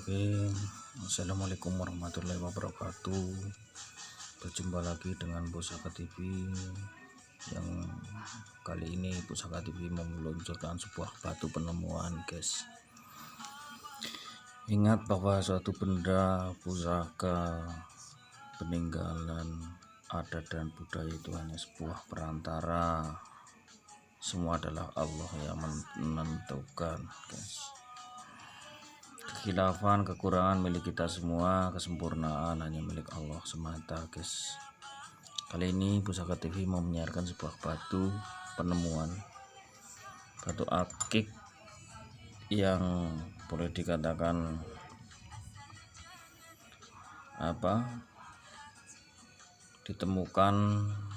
Bismillahirrahmanirrahim. Assalamualaikum warahmatullahi wabarakatuh. Berjumpa lagi dengan Pusaka TV yang kali ini Pusaka TV meluncurkan sebuah batu penemuan, guys. Ingat bahwa suatu benda, pusaka, peninggalan adat dan budaya itu hanya sebuah perantara. Semua adalah Allah yang menentukan, guys. Kekhilafan, kekurangan milik kita semua, kesempurnaan hanya milik Allah semata, guys. Kali ini Pusaka TV mau menyiarkan sebuah batu penemuan, batu akik yang boleh dikatakan ditemukan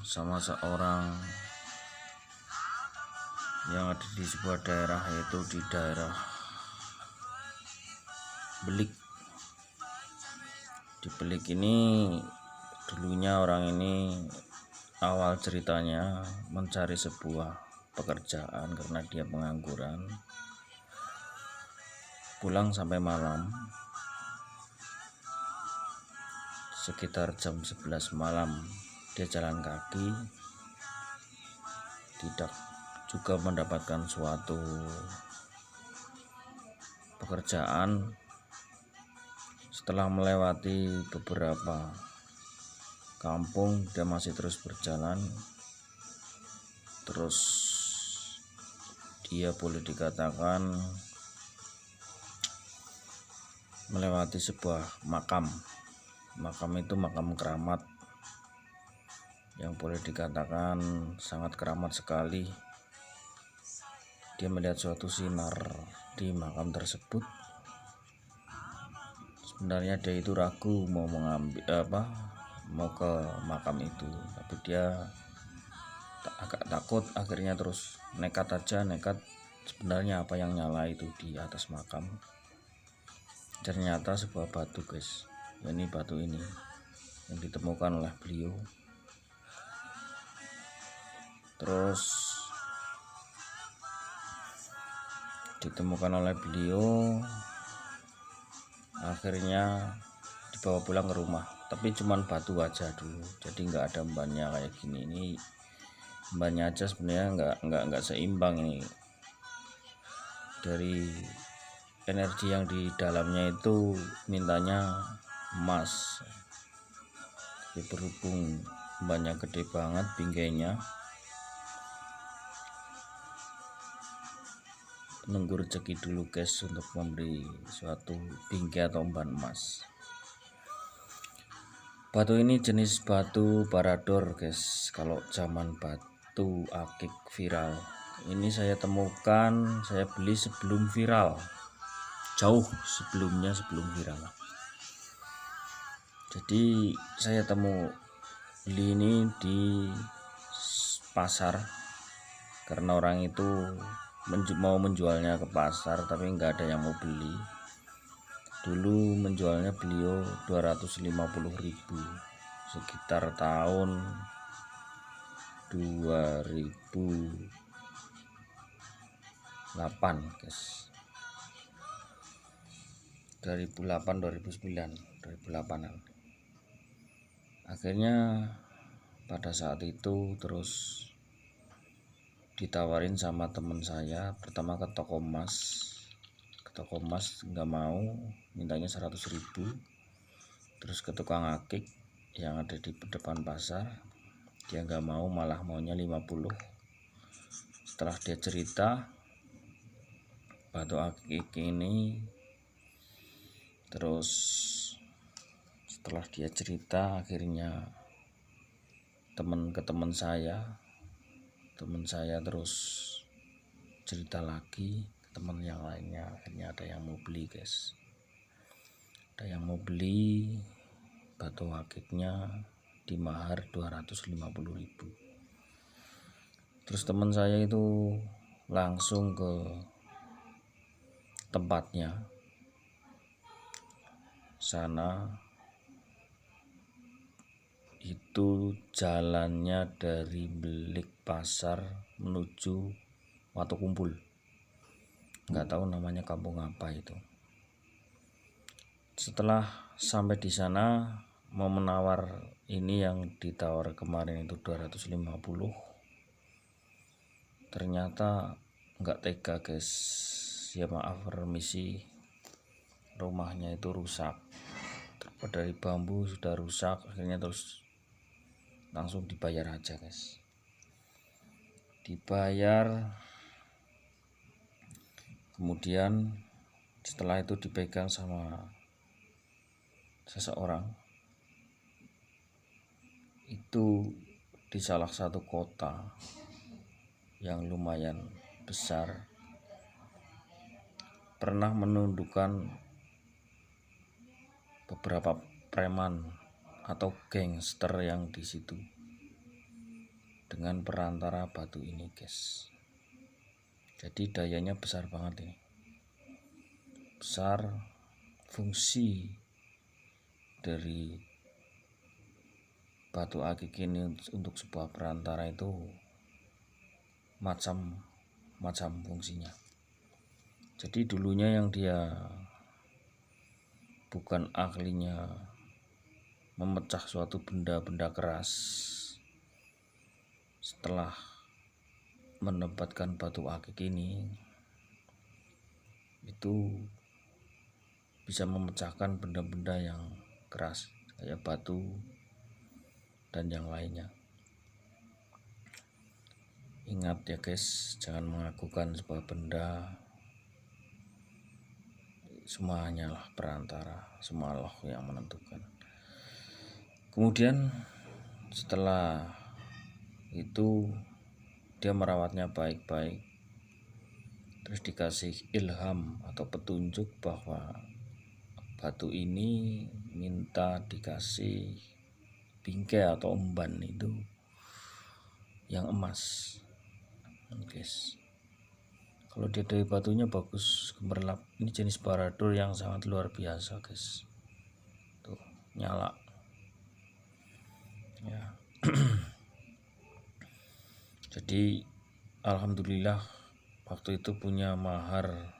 sama seorang yang ada di sebuah daerah, yaitu di daerah Belik. Di Belik ini dulunya orang ini awal ceritanya mencari sebuah pekerjaan karena dia pengangguran. Pulang sampai malam, sekitar jam 11 malam dia jalan kaki, tidak juga mendapatkan suatu pekerjaan. Setelah melewati beberapa kampung, dia masih terus berjalan. Terus dia boleh dikatakan melewati sebuah makam. Makam itu makam keramat yang boleh dikatakan sangat keramat sekali. Dia melihat suatu sinar di makam tersebut. Sebenarnya dia itu ragu mau ke makam itu, tapi dia agak takut. Akhirnya terus nekat. Sebenarnya apa yang nyala itu di atas makam? Ternyata sebuah batu, guys. Ini batu ini yang ditemukan oleh beliau. Terus ditemukan oleh beliau, akhirnya dibawa pulang ke rumah, tapi cuman batu aja dulu, jadi nggak ada embannya kayak gini. Ini embannya aja sebenarnya nggak seimbang. Ini dari energi yang di dalamnya itu mintanya emas, tapi berhubung embannya gede banget, bingkainya nunggu rezeki dulu, guys, untuk memberi suatu bingkai atau umpan emas. Batu ini jenis batu barador, guys. Kalau zaman batu akik viral ini saya temukan, saya beli sebelum viral, jauh sebelum viral. Jadi saya beli ini di pasar karena orang itu mau menjualnya ke pasar, tapi nggak ada yang mau beli. Dulu menjualnya beliau 250.000 sekitar tahun 2008, guys. 2008-2009-2008an. Akhirnya pada saat itu terus ditawarin sama teman saya, pertama ke toko emas nggak mau, mintanya 100.000. Terus ke tukang akik yang ada di depan pasar, dia nggak mau, malah maunya 50. Setelah dia cerita batu akik ini, terus setelah dia cerita akhirnya teman saya terus cerita lagi ke teman yang lainnya. Akhirnya ada yang mau beli, guys. Ada yang mau beli batu akiknya di mahar 250.000. Terus teman saya itu langsung ke tempatnya sana. Itu jalannya dari Belik Pasar menuju Watu Kumpul, nggak tahu namanya kampung apa itu. Setelah sampai di sana mau menawar ini yang ditawar kemarin itu 250, ternyata nggak tega guys. Ya maaf, permisi, rumahnya itu rusak, terbuat dari bambu, sudah rusak, akhirnya terus langsung dibayar aja guys. Dibayar, kemudian setelah itu dipegang sama seseorang itu di salah satu kota yang lumayan besar, pernah menundukkan beberapa preman atau gangster yang di situ dengan perantara batu ini guys. Jadi dayanya besar banget ini, besar. Fungsi dari batu akik ini untuk sebuah perantara itu macam-macam fungsinya. Jadi dulunya yang dia bukan ahlinya memecah suatu benda-benda keras, setelah menempatkan batu akik ini itu bisa memecahkan benda-benda yang keras kayak batu dan yang lainnya. Ingat ya guys, jangan mengagukan sebuah benda, semuanya lah perantara, semua Allah yang menentukan. Kemudian setelah itu dia merawatnya baik-baik, terus dikasih ilham atau petunjuk bahwa batu ini minta dikasih bingkai atau emban itu yang emas guys. Kalau dia dari batunya bagus, gemerlap. Ini jenis baradur yang sangat luar biasa guys. Tuh nyala ya. Jadi alhamdulillah waktu itu punya mahar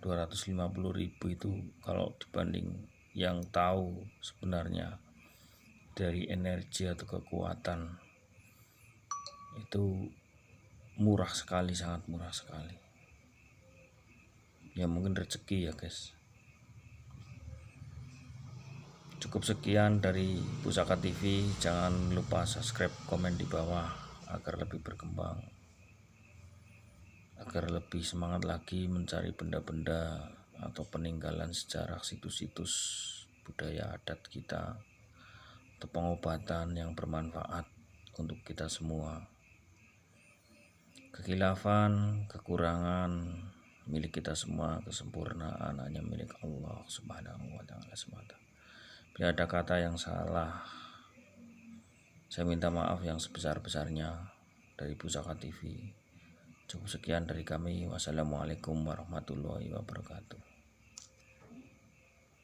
250.000 itu, kalau dibanding yang tahu sebenarnya dari energi atau kekuatan itu murah sekali, sangat murah sekali. Ya mungkin rezeki ya guys. Cukup sekian dari Pusaka TV. Jangan lupa subscribe, komen di bawah agar lebih berkembang, agar lebih semangat lagi mencari benda-benda atau peninggalan sejarah, situs-situs budaya adat kita, atau pengobatan yang bermanfaat untuk kita semua. Kekhilafan, kekurangan milik kita semua, kesempurnaan hanya milik Allah Subhanahu wa Ta'ala semata. Bila ada kata yang salah, saya minta maaf yang sebesar-besarnya dari Pusaka TV. Cukup sekian dari kami. Wassalamualaikum warahmatullahi wabarakatuh.